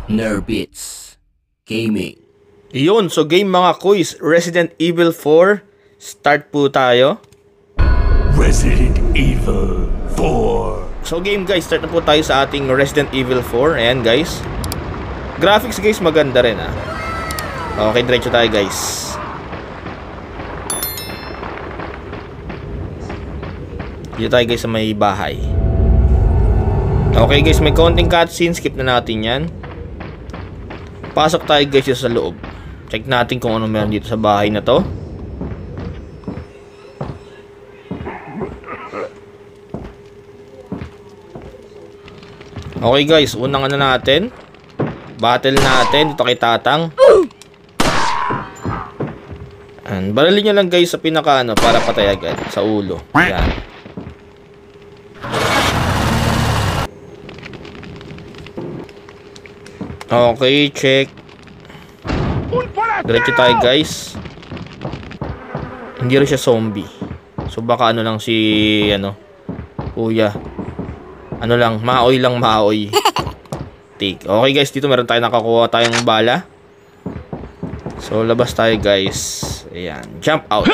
Nerbits Gaming. Yun, so game mga kuys, Resident Evil 4. Start po tayo. Resident Evil 4. So game guys, start na po tayo sa ating Resident Evil 4. Ayan guys. Graphics guys, maganda rin ah. Okay, diretso tayo guys. Dito tayo guys sa may bahay. Okay guys, may konting cutscene, skip na natin yan. Pasok tayo guys sa loob. Check natin kung ano meron dito sa bahay na to. Okay guys, unang ano natin, battle natin dito kay Tatang. And baralin nyo lang guys sa pinaka ano para patay agad sa ulo. Yan. Okay, check. Diretso tayo guys. Hindi rin siya zombie. So baka ano lang si ano, kuya. Ano lang, maoy lang maoy. Take. Okay guys, dito meron tayo nakakuha tayong bala. So labas tayo guys. Ayan, jump out.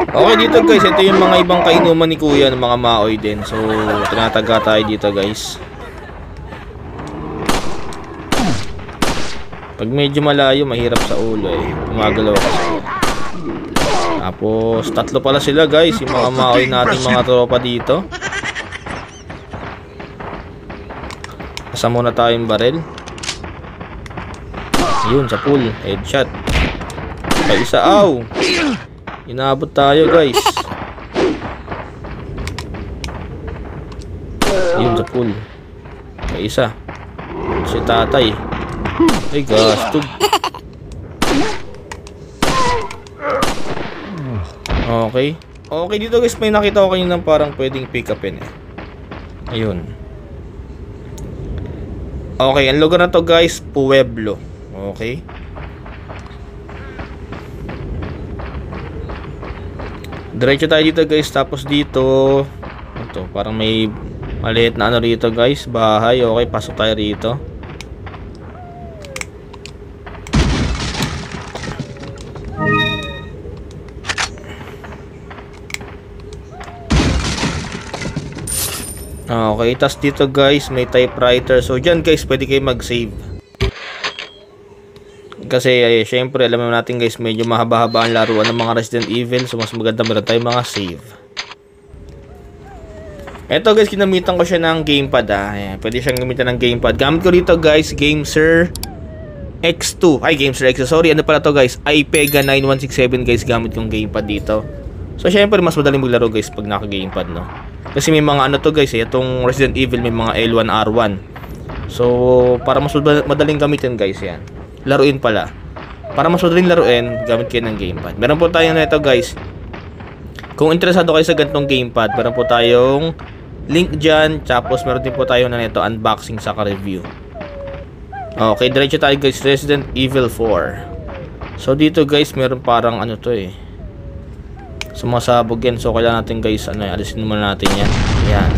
Okay dito guys, ito yung mga ibang kainuman ni kuya ng mga maoy din. So tinataga tayo dito guys. Pag medyo malayo, mahirap sa ulo eh. Gumagalaw kasi. Tapos tatlo pala sila guys, yung mga maoy natin mga tropa dito. Asa muna tayong baril. Yun, sa pool, headshot. Kaya isa, aw! Inabot tayo guys. Yun sa pool. Kaya isa. Si tatay. Ay gastog. Okay. Okay dito guys, may nakita ko kanina parang pwedeng pick upin eh. Ayun. Okay, ang lugar na to guys, Pueblo. Okay. Diretso tayo dito guys, tapos dito ito, parang may maliit na ano rito guys, bahay. Okay, pasok tayo rito. Okay, tas dito guys may typewriter. So dyan guys pwede kayo mag-save. Kasi syempre alam natin guys medyo mahaba-haba ang laruan ng mga Resident Evil. So mas maganda meron tayong mga save. Eto guys, ginamitan ko siya ng gamepad ah. Ayan, pwede siyang gamitan ng gamepad. Gamit ko dito guys, GameSir X2. Ay, GameSir X2. Sorry, ano pala to guys? iPega 9167 guys, gamit kong gamepad dito. So syempre mas madaling maglaro guys pag naka-gamepad no. Kasi may mga ano to guys eh, itong Resident Evil may mga L1, R1. So para mas madaling gamitin guys yan. Laruin pala. Para mas madaling laruin, gamit kayo ng gamepad. Meron po tayong na ito guys. Kung interesado kayo sa ganitong gamepad, meron po tayong link dyan. Tapos meron din po tayong na ito unboxing saka review. Okay, diretso tayo guys, Resident Evil 4. So dito guys, meron parang ano to eh, sumasabog yan. So kailangan natin guys, ano, alisin muna natin yan. Ayan.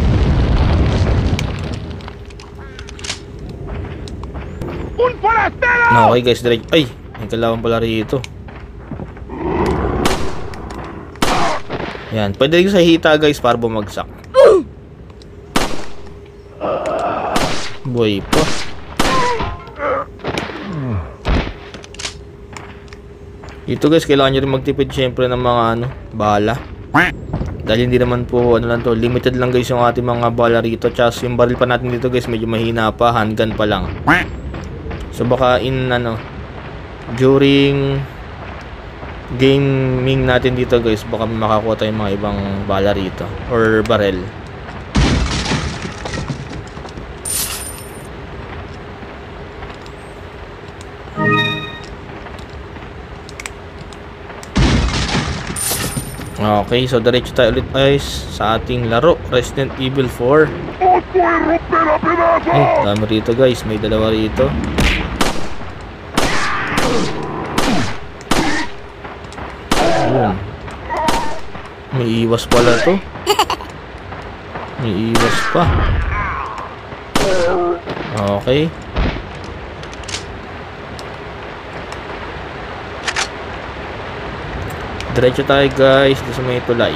Okay guys, direct. Ay, may kalaban pala rito. Ayan, pwede rin sa hita guys para bumagsak. Boy po. Dito guys, kailangan nyo rin magtipid syempre ng mga ano, bala. Dahil hindi naman po ano lang to, limited lang guys yung ating mga bala rito. Tsaka yung baril pa natin dito guys medyo mahina pa, handgun pa lang. So baka in ano, during gaming natin dito guys, baka makakuha tayong mga ibang bala rito or baril. Okay, so diretso tayo ulit guys sa ating laro, Resident Evil 4. Dami rito guys, may dalawa rito. Ayun. May iwas pala to. May iwas pa. Okay. Diretso tayo guys dito sa may tulay.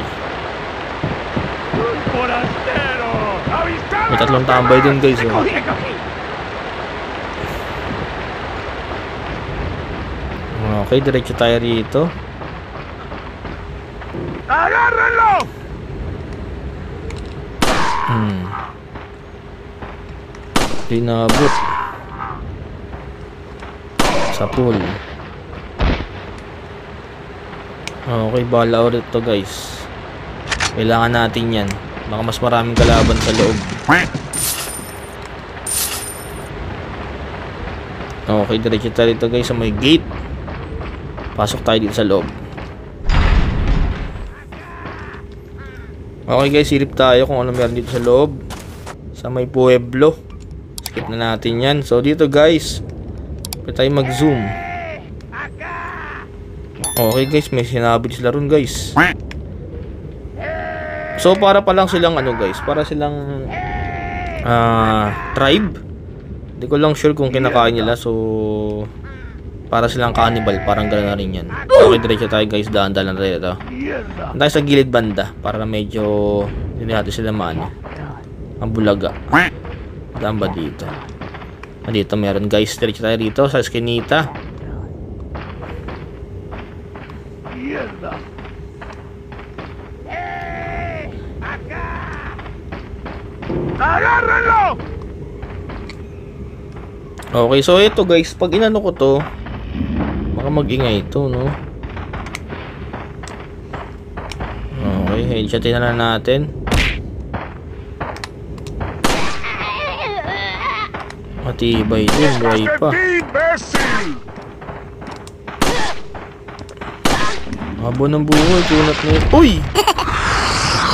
May tatlong tambay dun guys. Oh. Okay, diretso tayo rito. ¡Agárrenlo! Di nabot. Sa pool. Okay, bala ulit to guys. Kailangan natin yan. Baka mas maraming kalaban sa loob. Okay, diretso tayo dito guys sa may gate. Pasok tayo dito sa loob. Okay guys, silip tayo kung ano meron dito sa loob. Sa may pueblo. Skip na natin yan. So dito guys, pwede tayo mag-zoom. Okay guys, may sinabi sila ron guys. So para pa lang silang ano guys, para silang tribe. Hindi ko lang sure kung kinakain nila. So para silang cannibal, parang gano'n na rin yan. Okay, diretso tayo guys, daan-daan na tayo ito. Tayo sa gilid banda para medyo hindi natin sila maano. Ang bulaga. Daan ba dito? Dito meron guys, diretso tayo dito sa eskinita. ¡Agárrenlo! Okay, so ito guys, pag inano ko to, baka mag-ingay ito, no? Okay, headshotin na lang natin. Matibay din, buhay pa. Habo ng buhay, tunat na yun. Uy!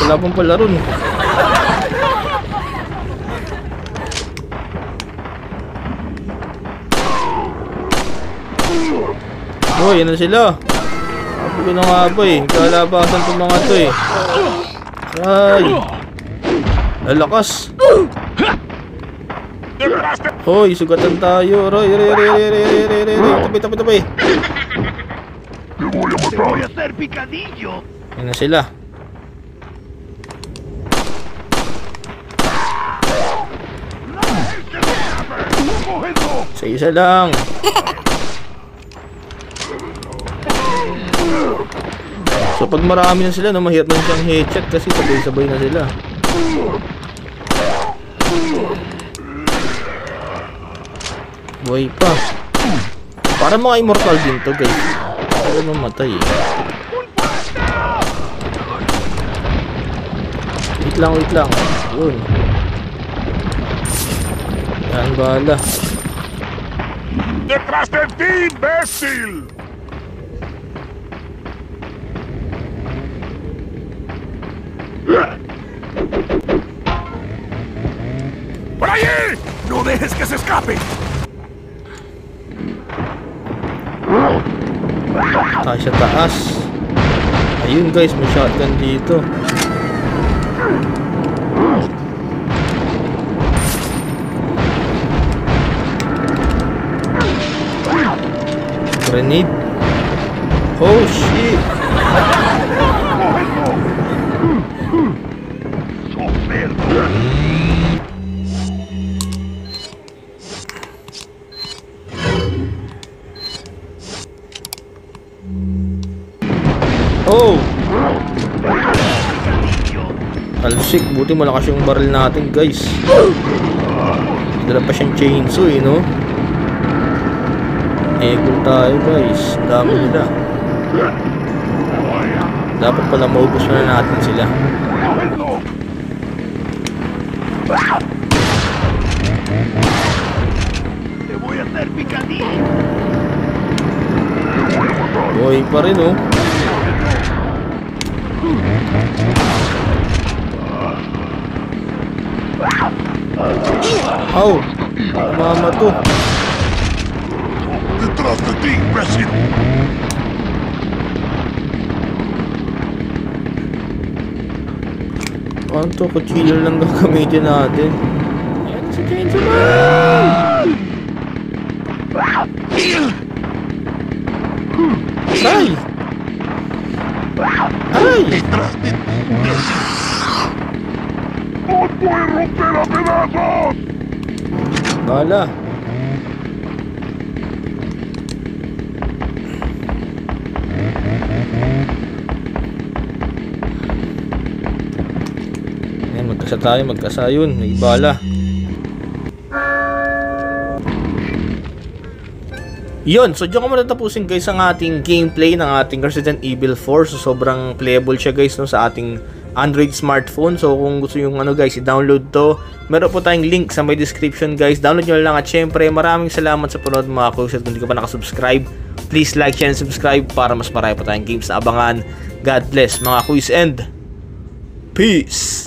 Wala pang pala ron. Oh, yan na sila. Habulo ng haboy. Kalabasan itong mga to eh. Ay. Lalakas. Hoy, sugatan tayo. Roy. Tabi. Yan na sila. Sa isa lang. So pag marami na sila, no, mahirap na siyang headshot kasi sabay-sabay na sila. Buhay pa. Para mga immortal din to guys. Para mamatay eh. Wait lang. Yun. Yan bala. ¡Detrás de ti, imbécil! ¡Por allí! ¡No dejes que se escape! Tayo sa taas. Ayun guys, may shotgun dito. Grenade. Oh shit. Oh! Alsik, buti malakas yung barrel natin guys. Dala pa siyang chainsaw eh, no? Eagle tayo guys. Dami nila. Dapat pala maubos na natin sila. Boy pa rin oh. Oh, mama to. ¡Detrás de ti, imbécil! Ano to? Kutsilyo lang gagamitin natin. Si Chainsaw Man! Aray! Aray! ¡Os voy a romper a pedazos! Bala. Ayan, magkasa yun. May bala. Yun, so diyan ko muna tapusin guys ang ating gameplay ng ating Resident Evil 4. So sobrang playable siya guys no, sa ating Android smartphone. So kung gusto nyo guys, i-download to. Meron po tayong link sa may description guys. Download nyo lang at syempre maraming salamat sa panood mga kuys. At kung hindi ka pa nakasubscribe, please like, share, and subscribe para mas marami pa tayong games na abangan. God bless mga kuys and peace!